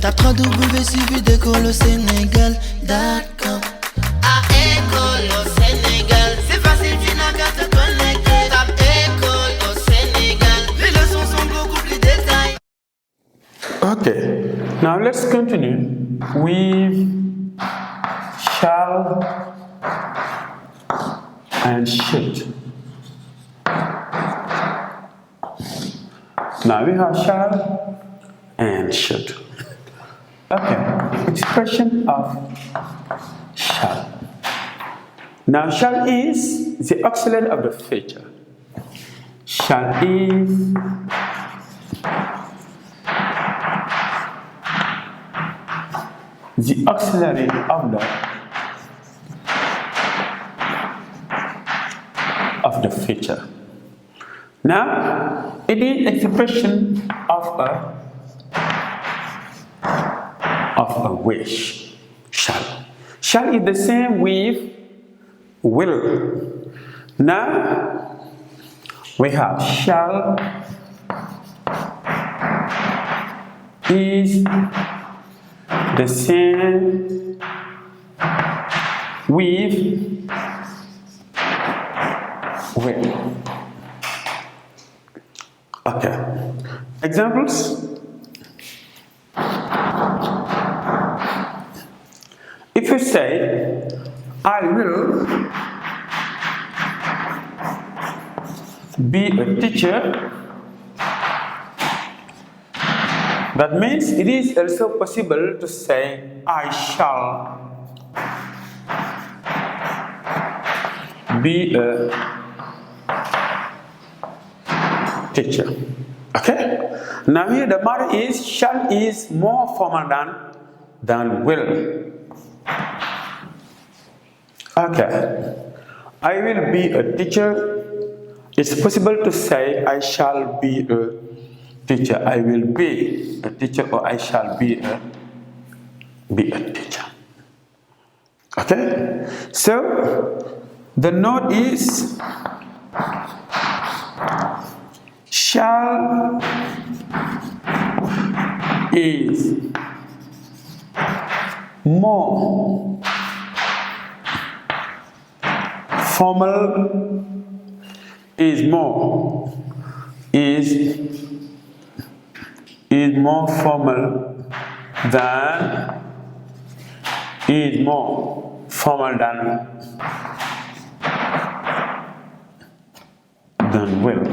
Tape www.écoles au Sénégal.com. À Écoles au Sénégal, c'est facile, tu n'as qu'à te connecter. Tape Écoles au Sénégal, les leçons sont beaucoup plus détaillées. Okay, now let's continue with shall and should. Now we have shall and should. Okay, expression of shall. Now shall is the auxiliary of the future. Shall is the auxiliary of the future. Now, it is expression of a wish. Shall is the same with will. Now, we have shall is the same with will. Okay. Examples. If you say, I will be a teacher, that means it is also possible to say, I shall be a teacher. Okay? Now here the matter is, shall is more formal than will. Okay. I will be a teacher. It's possible to say, I shall be a teacher. I will be a teacher, or I shall be a teacher. Okay? So the note is shall is more formal, is more formal than will.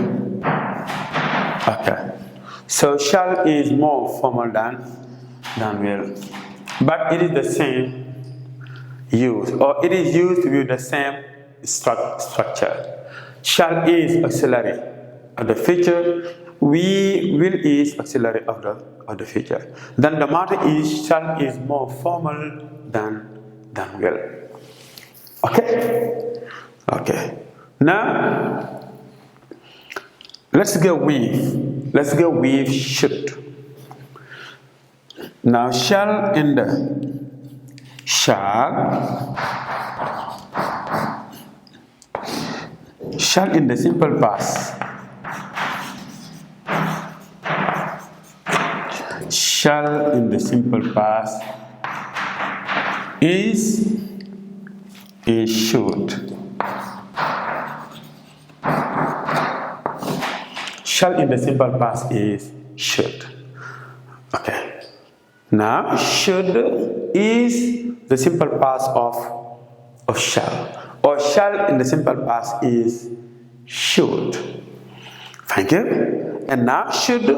Okay. So shall is more formal than will, but it is the same use, or it is used with the same structure. Shall is auxiliary of the future. Will is auxiliary of the future. Then the matter is shall is more formal than will. Okay? Okay. Now let's go with should. Now shall in the shall in the simple past. Shall in the simple past is should. Shall in the simple past is should. Okay. Now should is the simple past of shall, or shall in the simple past is should. Thank you. And now should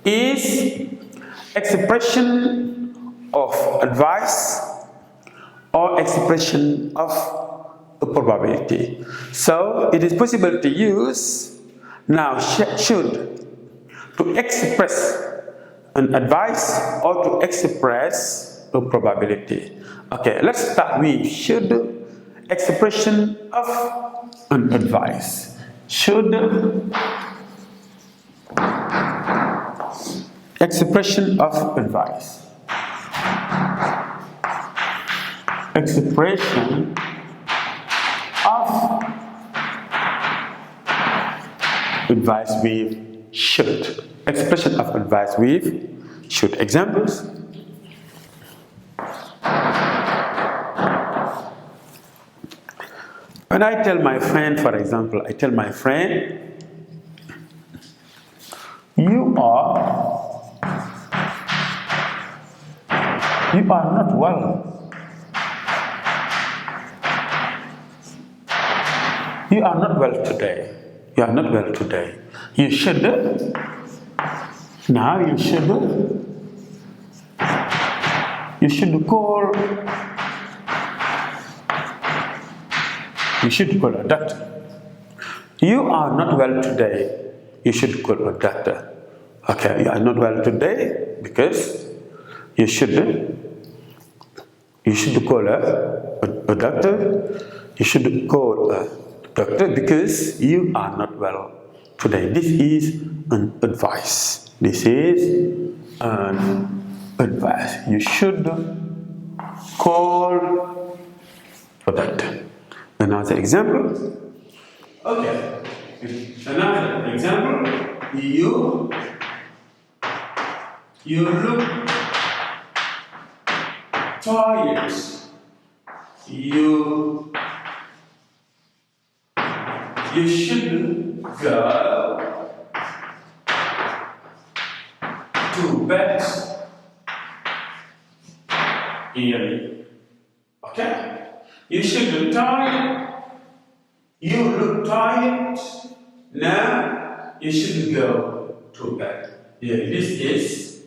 is expression of advice or expression of a probability. So it is possible to use now should to express an advice or to express a probability. Okay, let's start with should, expression of an advice. Should, expression of advice. Expression of advice with should. Expression of advice with Should examples. When I tell my friend, for example, I tell my friend, you are not well. You are not well today. You are not well today. You should. Now you should call. You should call a doctor. You are not well today. You should call a doctor. Okay, you are not well today because you should call a doctor. You should call a doctor because you are not well today. This is an advice. This is an advice. You should call a doctor. Another example. Okay. Another example. You look tired. You should go to bed early. Okay? You should look tired. You look tired. Now you should go to bed. Yeah, this is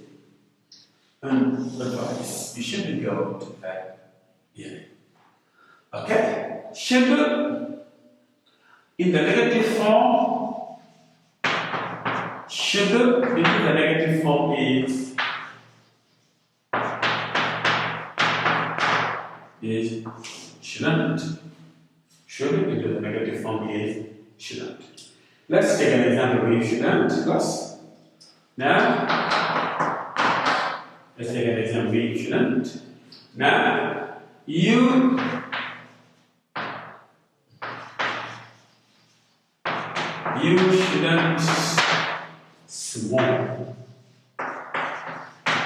an advice. You shouldn't go to bed. Yeah. Okay? Should in the negative form. Should in the negative form is shouldn't. Should into the negative form is shouldn't. Let's take an example with shouldn't class. Now, let's take an example with shouldn't. Now, you shouldn't smoke.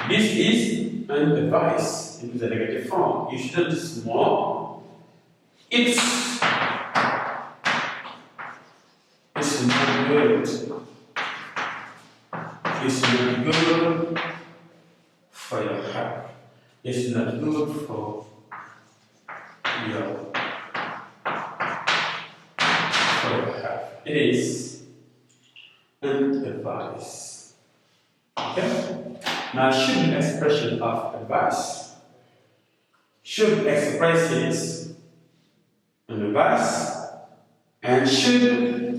This is an advice into the negative form. You shouldn't smoke. It's not good. It's not good for your health. It's not good for your health. It is an advice. Okay? Now, should expression of advice. Should expresses an advice, and should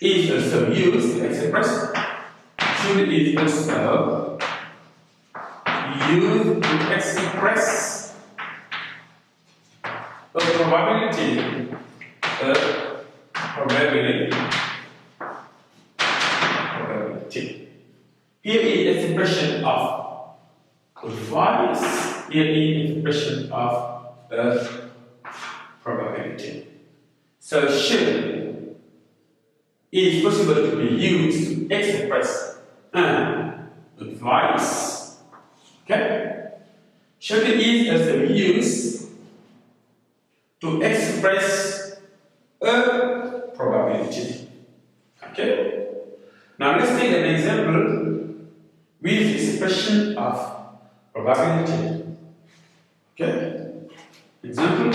is also used to express. Should is also used to express a probability. Here is expression of advice. Here is expression of probability. So should is possible to be used to express an advice. Okay? Should is also used to express a probability. Okay? Now let's take an example with expression of probability. Okay? Example.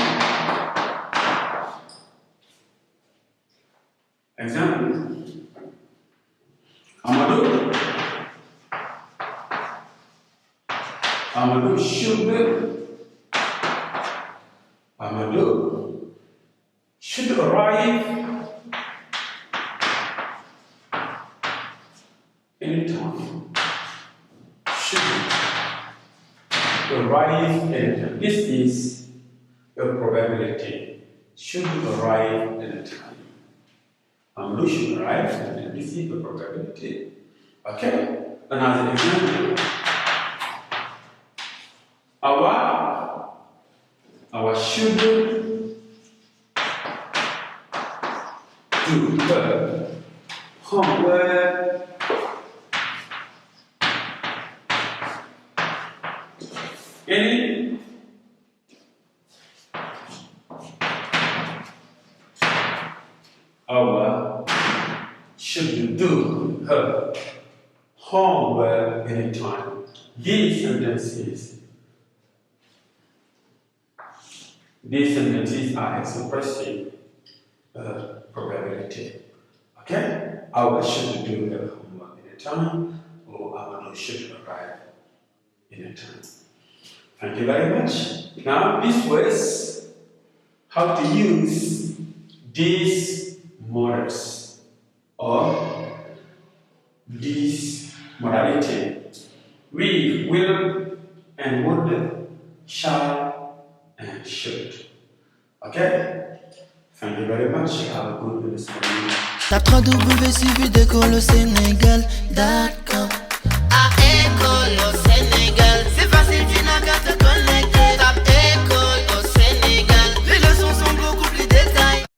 Amadou should arrive anytime. Should arrive anytime. This is a probability. Should arrive anytime. Amadou should arrive anytime. This is a probability. Okay? Another example. Our should do her homework. In our should do her homework anytime. These sentences are expressing probability. Okay? Our should do her homework anytime, or our should arrive anytime. Thank you very much. Now, this was how to use these models or this modality. We will and would, shall and should. Okay? Thank you very much. Have a good understanding. Tape www.Écoles au Sénégal.